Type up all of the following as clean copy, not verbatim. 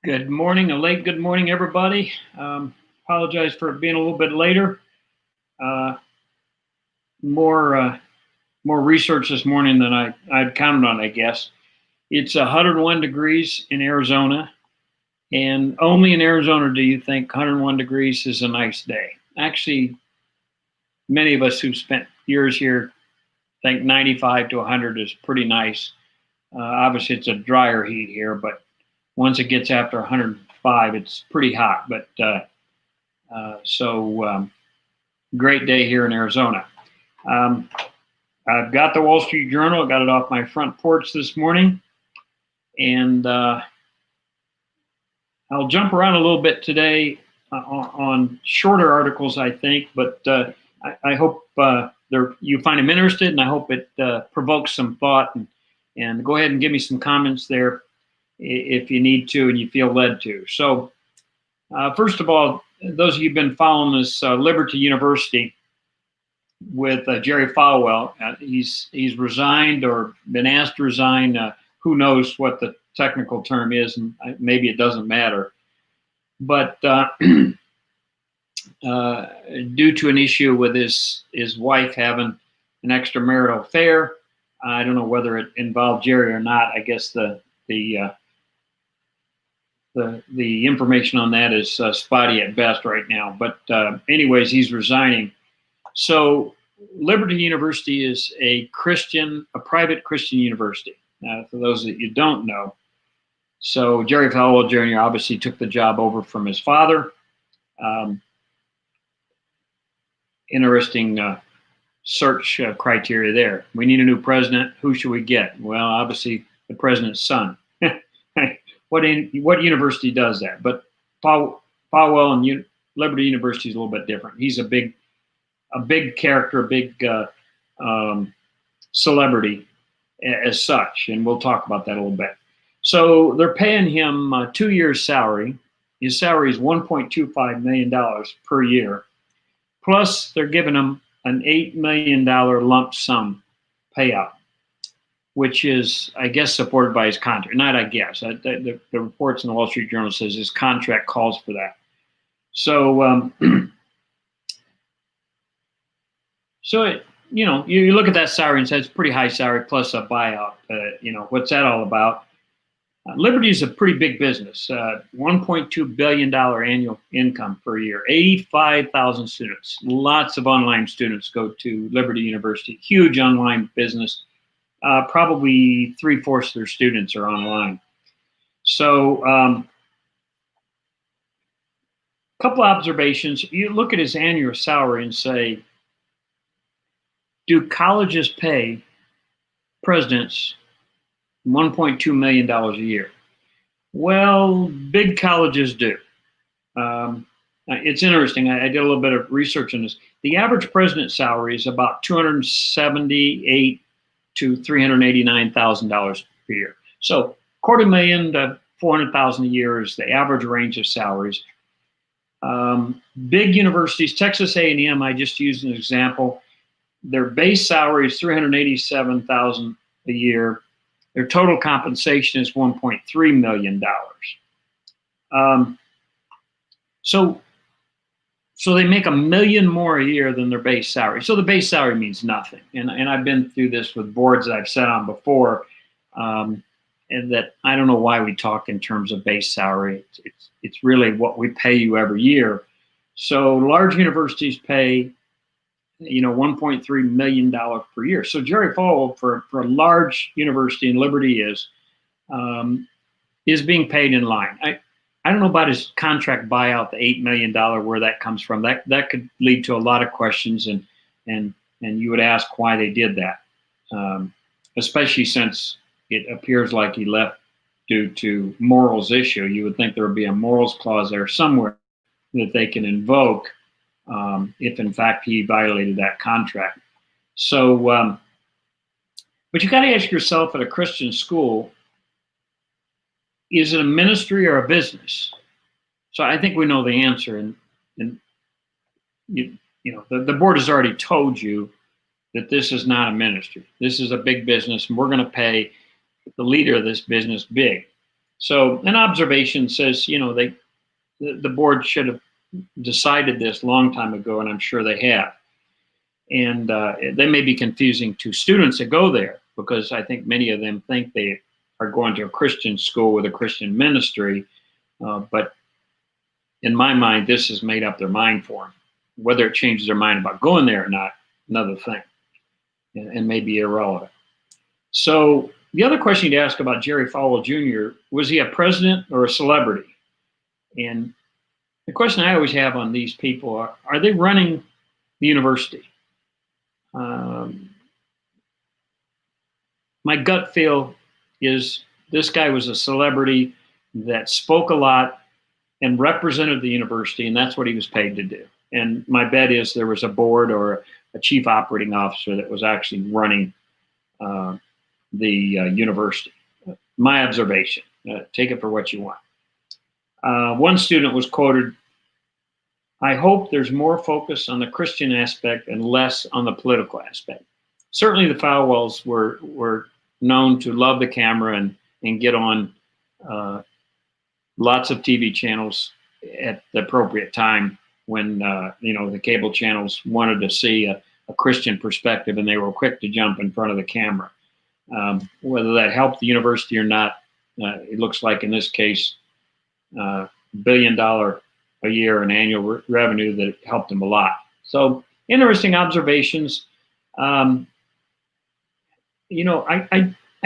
Good morning, a late good morning, everybody. Apologize for being a little bit later. Uh, more more research this morning than I'd counted on, I guess. It's 101 degrees in Arizona, and only in Arizona do you think 101 degrees is a nice day. Actually, many of us who've spent years here think 95 to 100 is pretty nice. Obviously, it's a drier heat here, but once it gets after 105, it's pretty hot. But great day here in Arizona. Um, I've got the Wall Street Journal. I got it off my front porch this morning, and I'll jump around a little bit today on shorter articles, I think, but I hope you find them interested, and I hope it provokes some thought. And go ahead and give me some comments there if you need to and you feel led to. So, first of all, those of you who've been following this Liberty University with Jerry Falwell, he's resigned or been asked to resign. Who knows what the technical term is, and maybe it doesn't matter. But due to an issue with his wife having an extramarital affair, I don't know whether it involved Jerry or not. I guess the information on that is spotty at best right now. But anyways, he's resigning. So Liberty University is a private Christian university. For those that you don't know. So Jerry Falwell Jr. obviously took the job over from his father. Interesting search criteria there. We need a new president. Who should we get? Well, obviously the president's son. What university does that? But Falwell and Liberty University is a little bit different. He's a big character, a big celebrity as such, and we'll talk about that a little bit. So they're paying him 2 years' salary. His salary is $1.25 million per year. Plus, they're giving him an $8 million lump sum payout, which is, I guess, supported by his contract. Not I guess. The reports in the Wall Street Journal says his contract calls for that. So, you look at that salary and say it's a pretty high salary plus a buyout. What's that all about? Liberty is a pretty big business, $1.2 billion annual income per year, 85,000 students. Lots of online students go to Liberty University, huge online business. Probably 3/4 of their students are online. So a couple observations. You look at his annual salary and say, do colleges pay presidents $1.2 million a year? Well, big colleges do. It's interesting. I did a little bit of research on this. The average president's salary is about $278,000 to $389,000 per year. So $250,000 to $400,000 a year is the average range of salaries. Big universities, Texas A&M, I just used an example. Their base salary is $387,000 a year. Their total compensation is $1.3 million. So they make $1 million more a year than their base salary. So the base salary means nothing. And I've been through this with boards that I've sat on before, and that I don't know why we talk in terms of base salary. It's really what we pay you every year. So large universities pay $1.3 million per year. So Jerry Falwell for a large university, and Liberty is being paid in line. I don't know about his contract buyout, the $8 million, where that comes from. That could lead to a lot of questions, and you would ask why they did that, especially since it appears like he left due to morals issue. You would think there would be a morals clause there somewhere that they can invoke if in fact he violated that contract. So, but you got to ask yourself, at a Christian school, is it a ministry or a business? So I think we know the answer, and the board has already told you that this is not a ministry. This is a big business, and we're going to pay the leader of this business big. So an observation says, the board should have decided this a long time ago, and I'm sure they have. And they may be confusing to students that go there, because I think many of them think they are going to a Christian school with a Christian ministry. But in my mind, this has made up their mind for them. Whether it changes their mind about going there or not, another thing, and may be irrelevant. So the other question you'd ask about Jerry Falwell Jr., was he a president or a celebrity? And the question I always have on these people are they running the university? My gut feel is this guy was a celebrity that spoke a lot and represented the university, and that's what he was paid to do. And my bet is there was a board or a chief operating officer that was actually running the university. My observation. Take it for what you want. One student was quoted, "I hope there's more focus on the Christian aspect and less on the political aspect." Certainly the Falwells were known to love the camera and get on lots of TV channels at the appropriate time when the cable channels wanted to see a Christian perspective, and they were quick to jump in front of the camera. Whether that helped the university or not, it looks like in this case, $1 billion a year in annual revenue that helped them a lot. So interesting observations. I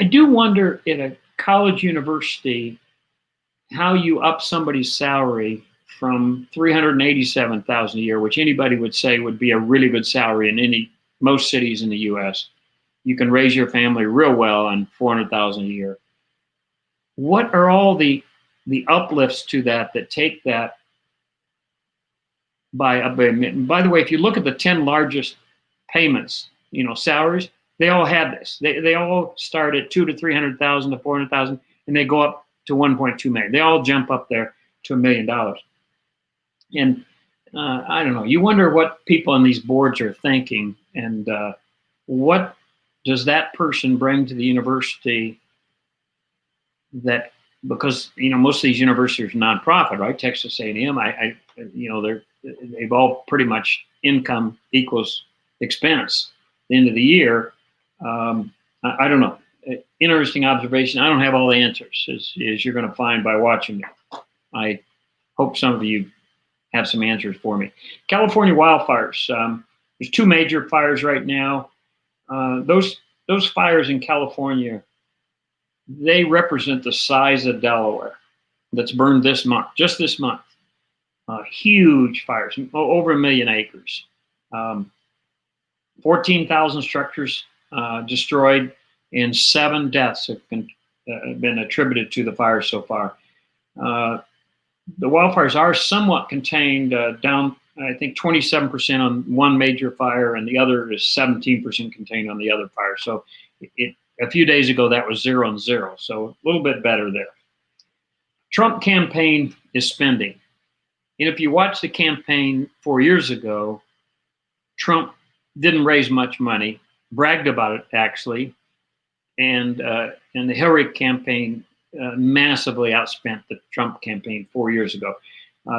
do wonder in a college university how you up somebody's salary from $387,000 a year, which anybody would say would be a really good salary in most cities in the U.S. You can raise your family real well on $400,000 a year. What are all the uplifts to that take that by the way, if you look at the 10 largest payments, salaries, they all had this. They all start at $200,000 to $300,000 to $400,000, and they go up to $1.2 million. They all jump up there to $1 million. And I don't know. You wonder what people on these boards are thinking, and what does that person bring to the university? That because most of these universities are nonprofit, right? Texas A&M, they've all pretty much income equals expense. At the end of the year, I don't know. Interesting observation. I don't have all the answers, as you're going to find by watching it. I hope some of you have some answers for me. California wildfires. There's 2 major fires right now. Those fires in California, they represent the size of Delaware that's burned this month, just this month. Huge fires, over 1 million acres. 14,000 structures destroyed, and 7 deaths have been attributed to the fire so far. The wildfires are somewhat contained, down, I think, 27% on one major fire, and the other is 17% contained on the other fire. So a few days ago, that was 0 and 0. So a little bit better there. Trump campaign is spending. And if you watch the campaign 4 years ago, Trump didn't raise much money, bragged about it actually, and the Hillary campaign massively outspent the Trump campaign 4 years ago.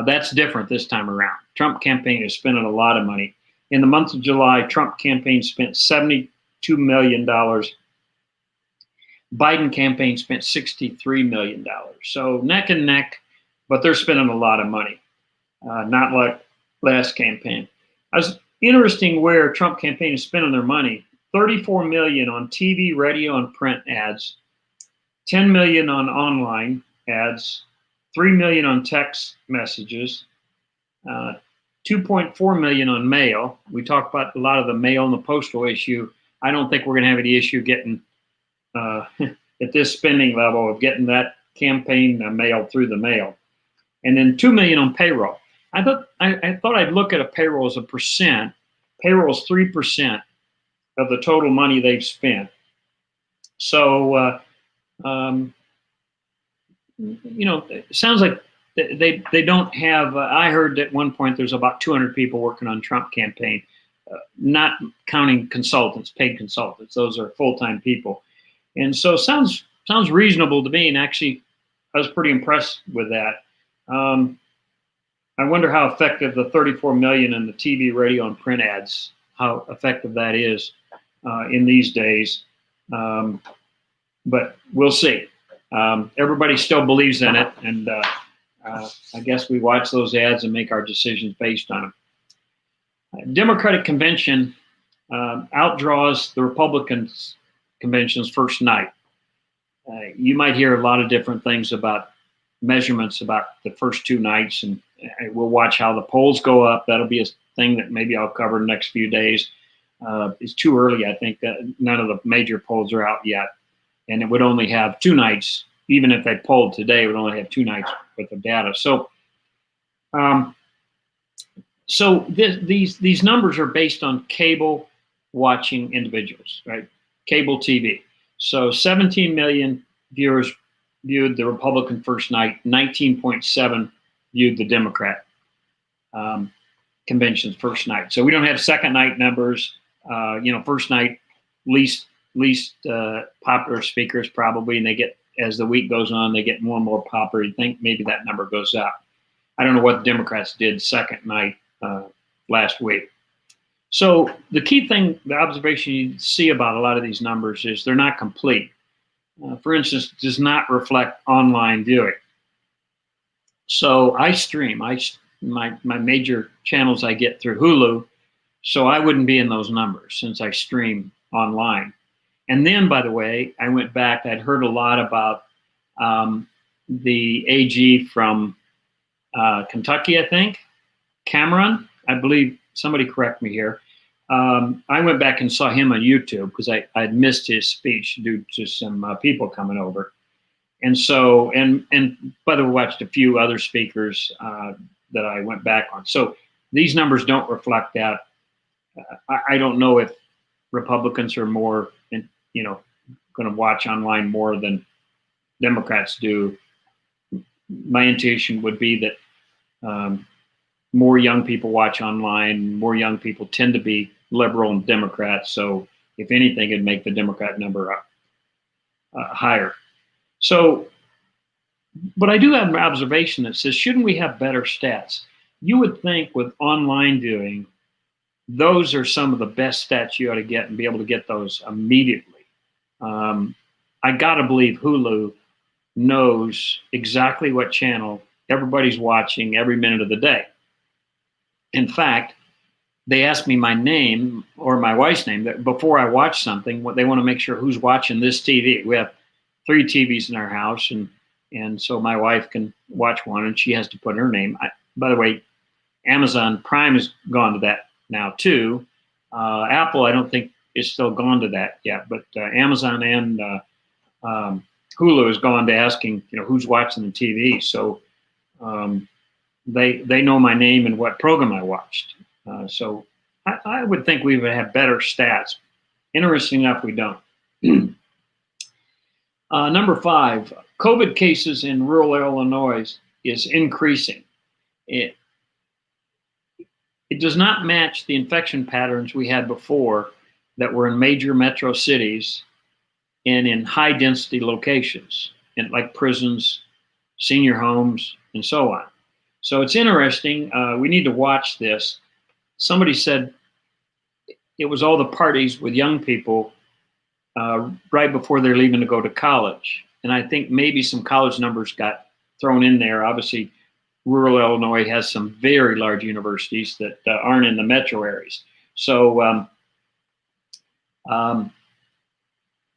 That's different this time around. Trump campaign is spending a lot of money. In the month of July, Trump campaign spent $72 million. Biden campaign spent $63 million. So neck and neck, but they're spending a lot of money. Not like last campaign. I was interesting where Trump campaign is spending their money. $34 million on TV, radio, and print ads, $10 million on online ads, $3 million on text messages, $2.4 million on mail. We talked about a lot of the mail and the postal issue. I don't think we're going to have any issue getting at this spending level of getting that campaign mail through the mail. And then $2 million on payroll. I thought I'd look at a payroll as a percent. Payroll is 3% of the total money they've spent. So, it sounds like they don't have. I heard at one point there's about 200 people working on Trump campaign, not counting consultants, paid consultants. Those are full-time people, and so sounds reasonable to me. And actually, was pretty impressed with that. I wonder how effective the 34 million in the TV, radio, and print ads, how effective that is in these days. But we'll see. Everybody still believes in it, and I guess we watch those ads and make our decisions based on them. Democratic convention outdraws the Republicans convention's first night. You might hear a lot of different things about measurements about the first two nights, and we'll watch how the polls go up. That'll be a thing that maybe I'll cover in the next few days. It's too early, I think. None of the major polls are out yet, and it would only have 2 nights. Even if they polled today, it would only have 2 nights worth of data. So these numbers are based on cable watching individuals, right? Cable TV. So 17 million viewers viewed the Republican first night, 19.7 viewed the Democrat convention's first night. So we don't have second night numbers. First night, least popular speakers probably, and they get, as the week goes on, they get more and more popular. You think maybe that number goes up. I don't know what the Democrats did second night last week. So the key thing, the observation you see about a lot of these numbers is they're not complete. For instance, does not reflect online viewing. So I stream. My major channels I get through Hulu, so I wouldn't be in those numbers since I stream online. And then, by the way, I went back. I'd heard a lot about the AG from Kentucky, I think, Cameron, I believe. Somebody correct me here. I went back and saw him on YouTube because I'd missed his speech due to some people coming over. And so, and by the way, watched a few other speakers that I went back on. So these numbers don't reflect that. I don't know if Republicans are more, going to watch online more than Democrats do. My intuition would be that more young people watch online. More young people tend to be liberal and Democrat. So if anything, it'd make the Democrat number up higher. So, but I do have an observation that says, shouldn't we have better stats? You would think with online viewing, those are some of the best stats you ought to get and be able to get those immediately. I got to believe Hulu knows exactly what channel everybody's watching every minute of the day. In fact, they ask me my name or my wife's name before I watch something. What they want to make sure who's watching this TV. We have 3 TVs in our house, and so my wife can watch one, and she has to put her name. By the way, Amazon Prime has gone to that now too. Apple, I don't think is still gone to that yet, but Amazon and Hulu has gone to asking, who's watching the TV. So they know my name and what program I watched. So I would think we would have better stats. Interesting enough, we don't. Number 5, COVID cases in rural Illinois is increasing. It does not match the infection patterns we had before that were in major metro cities and in high density locations, like prisons, senior homes, and so on. So it's interesting. We need to watch this. Somebody said it was all the parties with young people right before they're leaving to go to college. And I think maybe some college numbers got thrown in there. Obviously, rural Illinois has some very large universities that aren't in the metro areas. So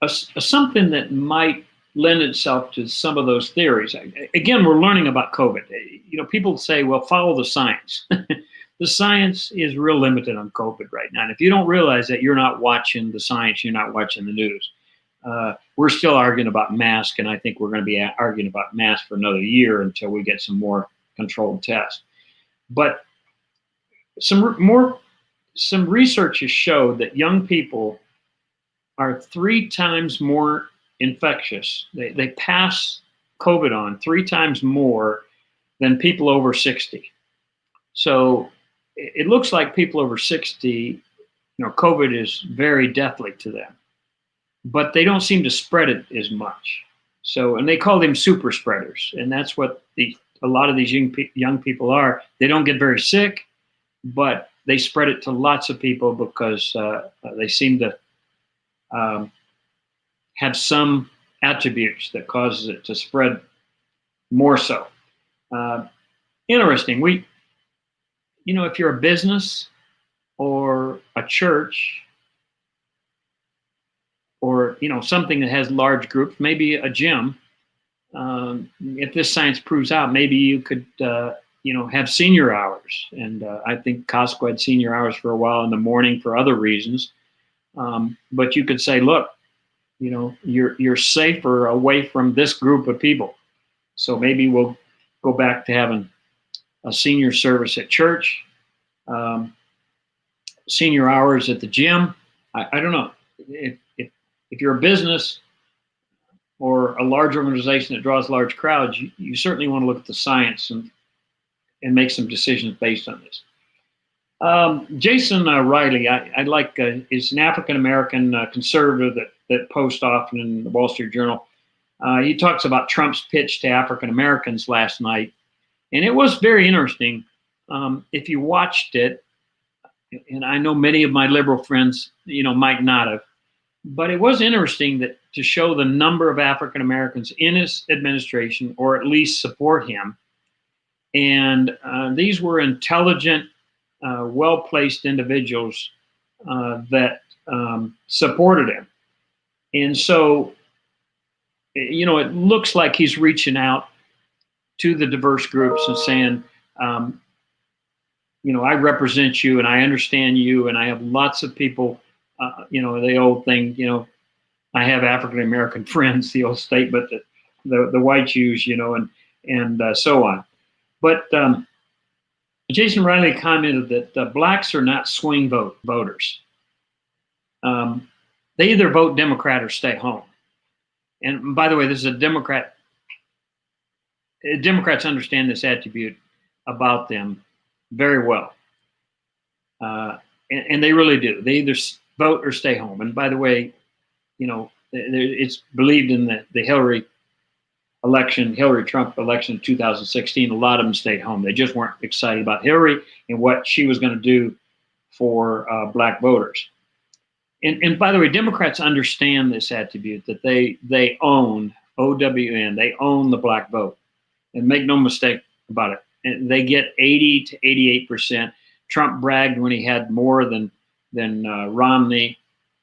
something that might lend itself to some of those theories. Again, we're learning about COVID. People say, well, follow the science. The science is real limited on COVID right now. And if you don't realize that, you're not watching the science, you're not watching the news. We're still arguing about masks, and I think we're going to be arguing about masks for another year until we get some more controlled tests. But some research has showed that young people are 3 times more infectious. They pass COVID on 3 times more than people over 60. So it looks like people over 60, COVID is very deathly to them, but they don't seem to spread it as much. So, and they call them super spreaders, and that's what a lot of these young people are. They don't get very sick, but they spread it to lots of people because they seem to um, have some attributes that causes it to spread more so. Uh, Interesting. If you're a business or a church or something that has large groups, maybe a gym. If this science proves out, maybe you could have senior hours, and I think Costco had senior hours for a while in the morning for other reasons. But you could say, look, you're safer away from this group of people, so maybe we'll go back to having a senior service at church, senior hours at the gym. I don't know if you're a business or a large organization that draws large crowds, you certainly want to look at the science and make some decisions based on this. Jason Riley, I like, is an African-American conservative that posts often in the Wall Street Journal. He talks about Trump's pitch to African-Americans last night, and it was very interesting. If you watched it, and I know many of my liberal friends, might not have, but it was interesting that to show the number of African Americans in his administration, or at least support him. And these were intelligent, well-placed individuals that supported him. And so, it looks like he's reaching out to the diverse groups and saying, I represent you and I understand you, and I have lots of people, the old thing, I have African American friends, the old statement that the whites use, and so on. But Jason Riley commented that blacks are not swing voters. They either vote Democrat or stay home. And by the way, this is a Democrat. Democrats understand this attribute about them very well. And they really do. They either vote or stay home. And by the way, it's believed in the Hillary Trump election in 2016. A lot of them stayed home. They just weren't excited about Hillary and what she was going to do for black voters. And by the way, Democrats understand this attribute that they own, OWN, they own the black vote. And make no mistake about it. And they get 80 to 88%. Trump bragged when he had more than Romney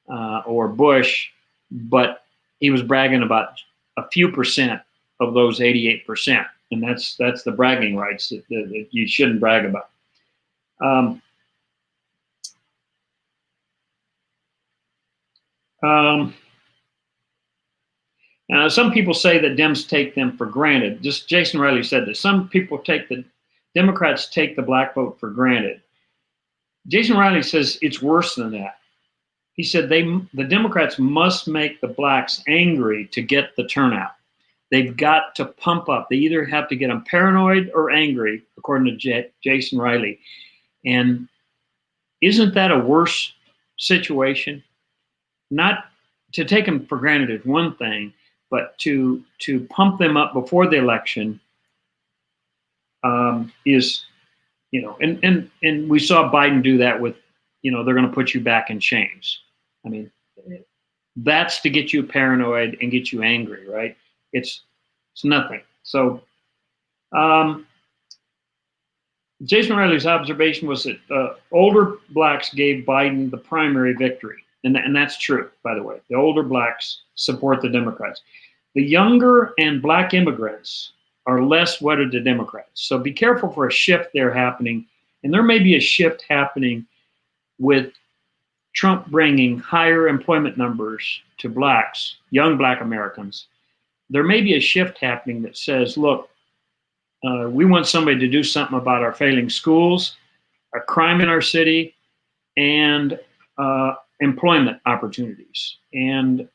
or Bush, but he was bragging about a few percent of those 88%, and that's the bragging rights that you shouldn't brag about. Some people say that Dems take them for granted. Just Jason Riley said this. Some people Democrats take the black vote for granted. Jason Riley says it's worse than that. He said the Democrats must make the blacks angry to get the turnout. They've got to pump up. They either have to get them paranoid or angry, according to Jason Riley. And isn't that a worse situation? Not to take them for granted is one thing, but to pump them up before the election is, and we saw Biden do that with, they're going to put you back in chains. I mean, that's to get you paranoid and get you angry, right? It's nothing. So Jason Riley's observation was that older blacks gave Biden the primary victory. And that's true, by the way. The older blacks support the Democrats. The younger and black immigrants are less wedded to Democrats. So be careful for a shift there happening. And there may be a shift happening with Trump bringing higher employment numbers to blacks, young black Americans. There may be a shift happening that says, look, we want somebody to do something about our failing schools, our crime in our city, and employment opportunities. And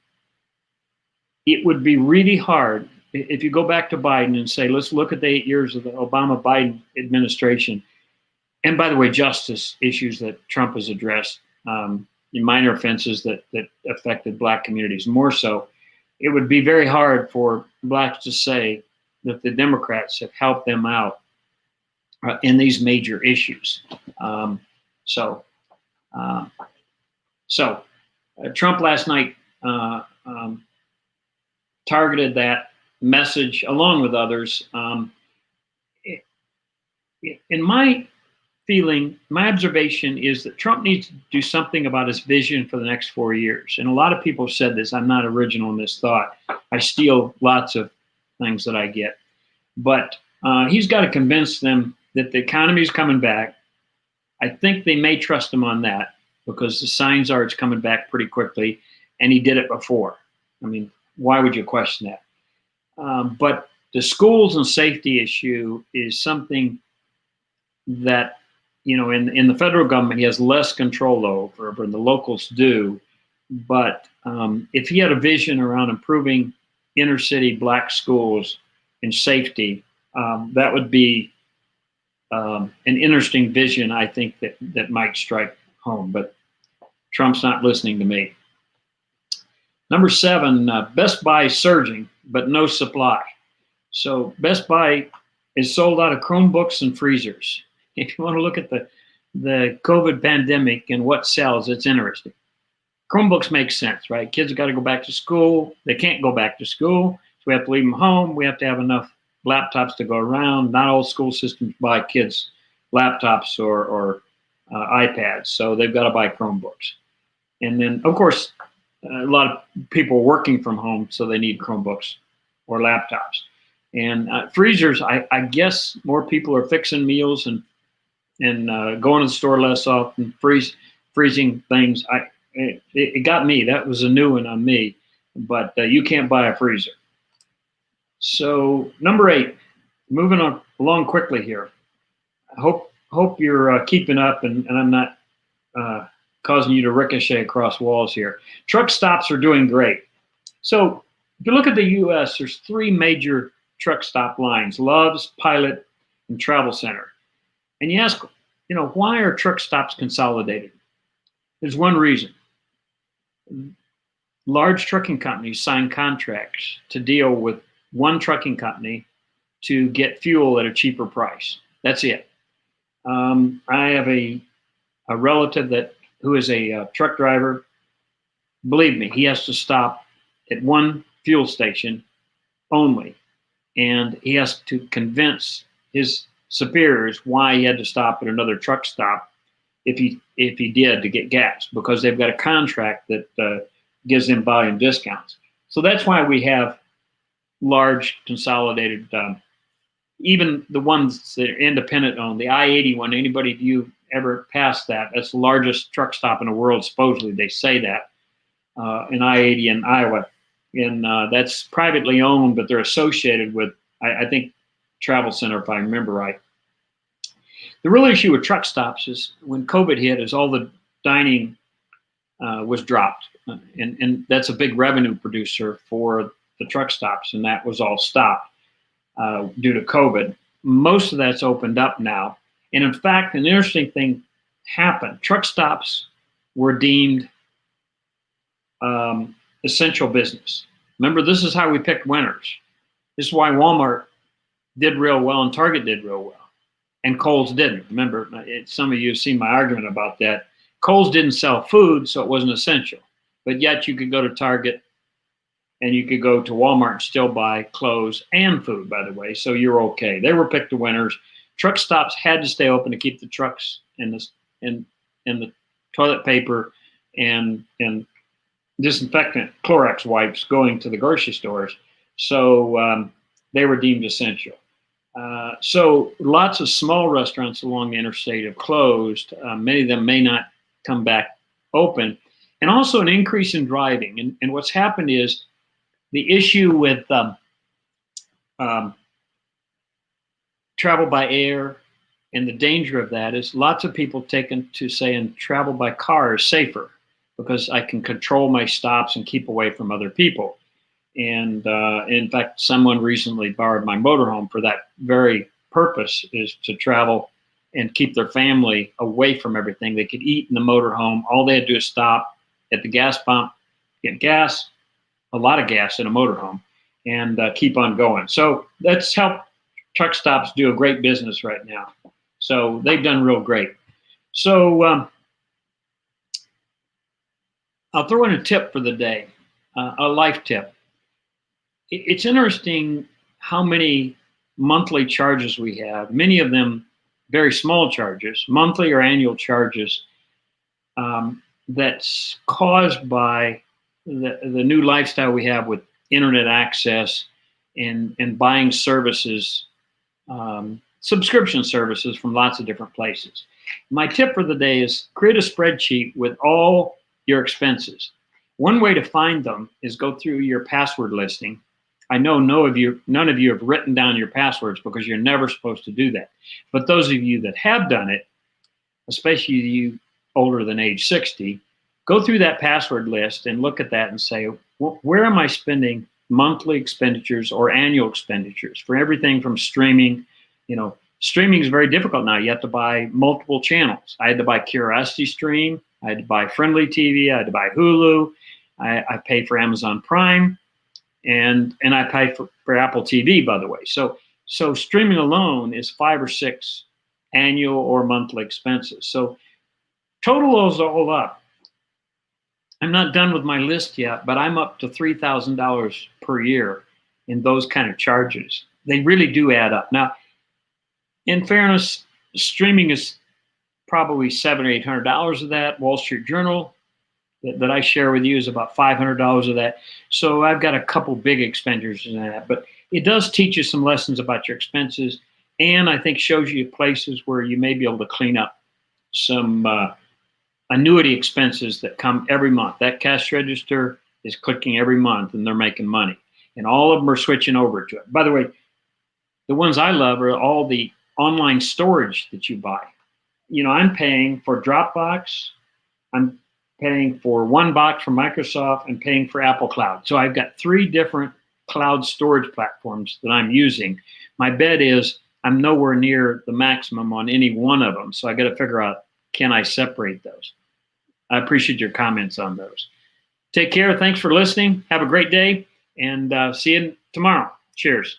it would be really hard if you go back to Biden and say, let's look at the 8 years of the Obama-Biden administration. And by the way, justice issues that Trump has addressed, minor offenses that affected black communities more so. it would be very hard for blacks to say that the Democrats have helped them out in these major issues. Um, so, uh, so Trump last night targeted that message along with others. In my feeling, my observation is that Trump needs to do something about his vision for the next 4 years. And a lot of people have said this. I'm not original in this thought. I steal lots of things that I get. But he's got to convince them that the economy is coming back. I think they may trust him on that because the signs are it's coming back pretty quickly. And he did it before. I mean, why would you question that? But the schools and safety issue is something that, you know, in the federal government, he has less control over, and the locals do. But if he had a vision around improving inner city black schools and safety, that would be an interesting vision, I think, that might strike home. But Trump's not listening to me. Number 7, Best Buy surging, but no supply. So Best Buy is sold out of Chromebooks and freezers. If you want to look at the COVID pandemic and what sells, it's interesting. Chromebooks make sense, right? Kids have got to go back to school. They can't go back to school, so we have to leave them home. We have to have enough laptops to go around. Not all school systems buy kids laptops or iPads, so they've got to buy Chromebooks. And then, of course, a lot of people are working from home, so they need Chromebooks or laptops. And freezers, I guess more people are fixing meals and going to the store less often, freezing things. It got me. That was a new one on me. But you can't buy a freezer. So number 8, moving on along quickly here. I hope you're keeping up, and I'm not causing you to ricochet across walls here. Truck stops are doing great. So if you look at the U.S., there's 3 major truck stop lines: Love's, Pilot, and Travel Center. And you ask, you know, why are truck stops consolidated? There's one reason. Large trucking companies sign contracts to deal with one trucking company to get fuel at a cheaper price. That's it. I have a relative who is a truck driver. Believe me, he has to stop at one fuel station only, and he has to convince his superiors why he had to stop at another truck stop if he did to get gas, because they've got a contract that gives them volume discounts. So that's why we have large consolidated, even the ones that are independent owned. The I-80 one, anybody if you ever passed that, that's the largest truck stop in the world, supposedly. They say that in I-80 in Iowa. And that's privately owned, but they're associated with, I think, Travel Center, if I remember right. The real issue with truck stops is when COVID hit, is all the dining was dropped. And that's a big revenue producer for the truck stops, and that was all stopped due to COVID. Most of that's opened up now. And in fact, an interesting thing happened. Truck stops were deemed essential business. Remember, this is how we picked winners. This is why Walmart did real well and Target did real well, and Kohl's didn't. Remember, some of you have seen my argument about that. Kohl's didn't sell food, so it wasn't essential. But yet you could go to Target and you could go to Walmart and still buy clothes and food, by the way, so you're okay. They were picked the winners. Truck stops had to stay open to keep the trucks and the toilet paper and disinfectant Clorox wipes going to the grocery stores. So they were deemed essential. So lots of small restaurants along the interstate have closed. Many of them may not come back open. And also an increase in driving. And what's happened is the issue with travel by air and the danger of that is lots of people taken to saying travel by car is safer because I can control my stops and keep away from other people. And in fact, someone recently borrowed my motorhome for that very purpose, is to travel and keep their family away from everything. They could eat in the motorhome. All they had to do is stop at the gas pump, get gas, a lot of gas in a motorhome and keep on going. So that's helped truck stops do a great business right now. So they've done real great. So I'll throw in a tip for the day, a life tip. It's interesting how many monthly charges we have, many of them very small charges, monthly or annual charges, that's caused by the new lifestyle we have with internet access and buying services, subscription services from lots of different places. My tip for the day is create a spreadsheet with all your expenses. One way to find them is go through your password listing. I know none of you have written down your passwords because you're never supposed to do that. But those of you that have done it, especially you older than age 60, go through that password list and look at that and say, where am I spending monthly expenditures or annual expenditures for everything from streaming? Streaming is very difficult now. You have to buy multiple channels. I had to buy Curiosity Stream. I had to buy Friendly TV. I had to buy Hulu. I pay for Amazon Prime, and I pay for Apple TV, by the way. So streaming alone is 5 or 6 annual or monthly expenses. So total those all up. I'm not done with my list yet, but I'm up to $3,000 per year in those kind of charges. They really do add up. Now, in fairness, streaming is probably $700 or $800 of that. Wall Street Journal that I share with you is about $500 of that. So I've got a couple big expenditures in that, but it does teach you some lessons about your expenses, and I think shows you places where you may be able to clean up some annuity expenses that come every month. That cash register is clicking every month, and they're making money, and all of them are switching over to it. By the way, the ones I love are all the online storage that you buy. I'm paying for Dropbox, I'm paying for OneBox from Microsoft, and paying for Apple Cloud. So I've got 3 different cloud storage platforms that I'm using. My bet is I'm nowhere near the maximum on any one of them. So I got to figure out, can I separate those? I appreciate your comments on those. Take care. Thanks for listening. Have a great day, and see you tomorrow. Cheers.